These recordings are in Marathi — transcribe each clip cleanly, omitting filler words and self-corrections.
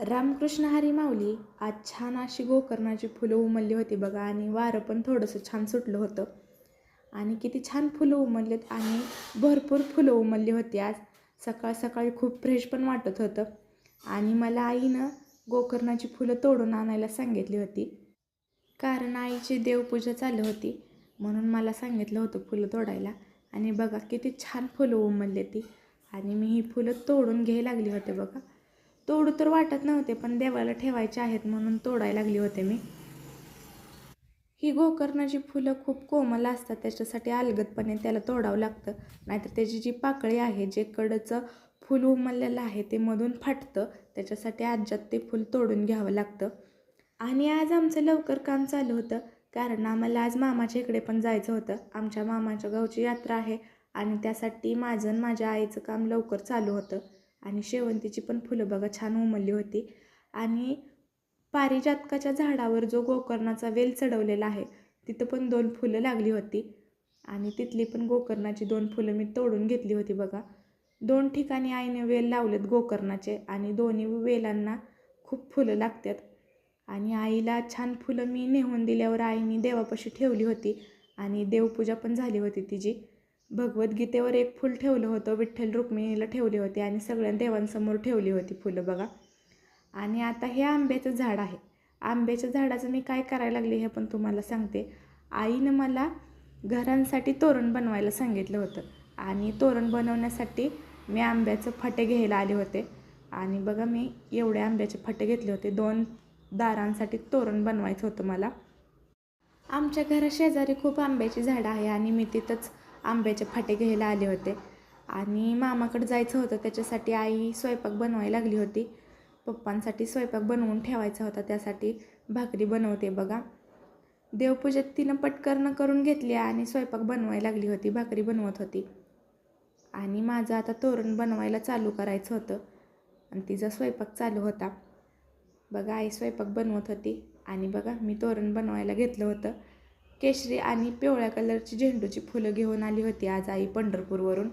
रामकृष्ण हरी माऊली. आज छान अशी गोकर्णाची फुलं उमलली होती बघा आणि वारं पण थोडंसं छान सुटलं होतं आणि किती छान फुलं उमललेत आणि भरपूर फुलं उमलली होती आज. सकाळ सकाळी खूप फ्रेश पण वाटत होतं आणि मला आईनं गोकर्णाची फुलं तोडून आणायला सांगितली होती, कारण आईची देवपूजा चालू होती म्हणून मला सांगितलं होतं फुलं तोडायला. आणि बघा किती छान फुलं उमलली ती आणि मी ही फुलं तोडून घ्यायला लागली होते बघा. तोडू तर वाटत नव्हते पण देवाला ठेवायचे आहेत म्हणून तोडायला लागली होते मी. ही गोकर्णाची फुलं खूप कोमल असतात, त्याच्यासाठी अलगदपणे त्याला तोडावं लागतं, नाहीतर त्याची जी पाकळी आहे, जे कडचं फूल उमललेलं आहे ते मधून फाटतं. त्याच्यासाठी आज्यात ते फूल तोडून घ्यावं लागतं. आणि आज आमचं लवकर काम चालू होतं, कारण आम्हाला आज मामाच्या इकडे पण जायचं होतं. आमच्या मामाच्या गावची यात्रा आहे आणि त्यासाठी माझं आणि माझ्या आईचं काम लवकर चालू होतं. आणि शेवंतीची पण फुलं बघा छान उमलली होती. आणि पारिजातकाच्या झाडावर जो गोकर्णाचा वेल चढवलेला आहे तिथं पण 2 फुलं लागली होती आणि तिथली पण गोकर्णाची 2 फुलं मी तोडून घेतली होती बघा. 2 ठिकाणी आईने वेल लावलेत गोकर्णाचे आणि दोन्ही वेलांना खूप फुलं लागतात. आणि आईला छान फुलं मी नेहून दिल्यावर आईने देवापाशी ठेवली होती आणि देवपूजा पण झाली होती तिची. भगवद्गीतेवर एक फूल ठेवलं होतं, विठ्ठल रुक्मिणीला ठेवले होते आणि सगळ्या देवांसमोर ठेवली होती फुलं बघा. आणि आता हे आंब्याचं झाड आहे. आंब्याच्या झाडाचं मी काय करायला लागले हे पण तुम्हाला सांगते. आईनं मला घरांसाठी तोरण बनवायला सांगितलं होतं आणि तोरण बनवण्यासाठी मी आंब्याचं फटे घ्यायला आले होते. आणि बघा मी एवढे आंब्याचे फटे घेतले होते. 2 दारांसाठी तोरण बनवायचं होतं मला. आमच्या घराशेजारी खूप आंब्याची झाडं आहे आणि मी तिथंच आंब्याचे फटे घ्यायला आले होते. आणि मामाकडे जायचं होतं, त्याच्यासाठी आई स्वयंपाक बनवायला लागली होती. पप्पांसाठी स्वयंपाक बनवून ठेवायचा होता, त्यासाठी भाकरी बनवते बघा. देवपूजेत तिनं पटकन करून घेतली आणि स्वयंपाक बनवायला लागली होती, भाकरी बनवत होती. आणि माझं आता तोरण बनवायला चालू करायचं होतं आणि तिचा स्वयंपाक चालू होता बघा. आई स्वयंपाक बनवत होती आणि बघा मी तोरण बनवायला घेतलं होतं. केशरी आणि पिवळ्या कलरची झेंडूची फुलं घेऊन आली होती आज आई पंढरपूरवरून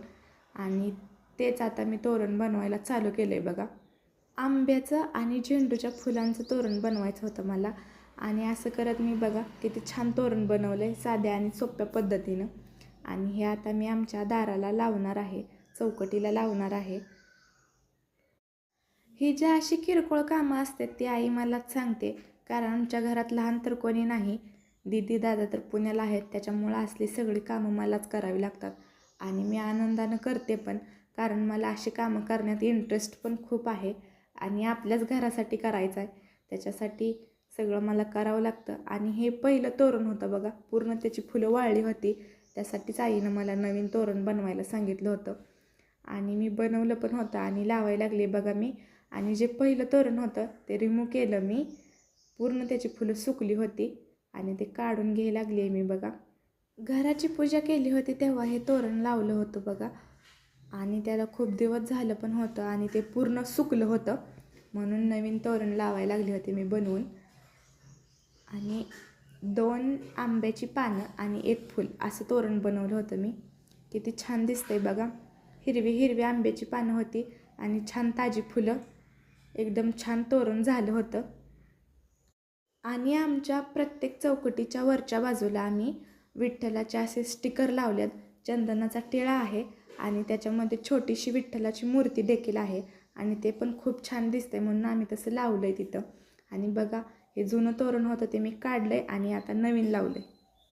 आणि तेच आता मी तोरण बनवायला चालू केलं आहे बघा. आंब्याचं आणि झेंडूच्या फुलांचं तोरण बनवायचं होतं मला आणि असं करत मी बघा किती छान तोरण बनवलं आहे साध्या आणि सोप्या पद्धतीनं. आणि हे आता मी आमच्या दाराला लावणार आहे, चौकटीला लावणार आहे. ही जी अशी किरकोळ कामं असतात ती आई मलाच सांगते, कारण आमच्या घरात लहान तर कोणी नाही. दीदी दादा तर पुण्याला आहेत, त्याच्यामुळं असली सगळी कामं मलाच करावी लागतात आणि मी आनंदानं करते पण, कारण मला अशी कामं करण्यात इंटरेस्ट पण खूप आहे आणि आपल्याच घरासाठी करायचं आहे, त्याच्यासाठी सगळं मला करावं लागतं. आणि हे पहिलं तोरण होतं बघा, पूर्ण त्याची फुलं वाळली होती, त्यासाठीच आईनं मला नवीन तोरण बनवायला सांगितलं होतं आणि मी बनवलं पण होतं आणि लावायला लागले बघा मी. आणि जे पहिलं तोरण होतं ते रिमूव्ह केलं मी, पूर्ण त्याची फुलं सुकली होती आणि ते काढून घ्यायला लागली मी बघा. घराची पूजा केली होती तेव्हा हे तोरण लावलं होतं बघा आणि त्याला खूप दिवस झालं पण होतं आणि ते पूर्ण सुकलं होतं म्हणून नवीन तोरण लावायला लागली होती मी बनवून. आणि 2 आंब्याची पानं आणि 1 फूल असं तोरण बनवलं होतं मी. किती छान दिसतंय बघा. हिरवी हिरवी आंब्याची पानं होती आणि छान ताजी फुलं, एकदम छान तोरण झालं होतं. आणि आमच्या प्रत्येक चौकटीच्या वरच्या बाजूला आम्ही विठ्ठलाचे असे स्टिकर लावल्यात. चंदनाचा टिळा आहे आणि त्याच्यामध्ये छोटीशी विठ्ठलाची मूर्ती देखील आहे आणि ते पण खूप छान दिसतंय म्हणून आम्ही तसं लावलं आहे तिथं. आणि बघा हे जुनं तोरण होतं ते मी काढलं आहे आणि आता नवीन लावलं आहे.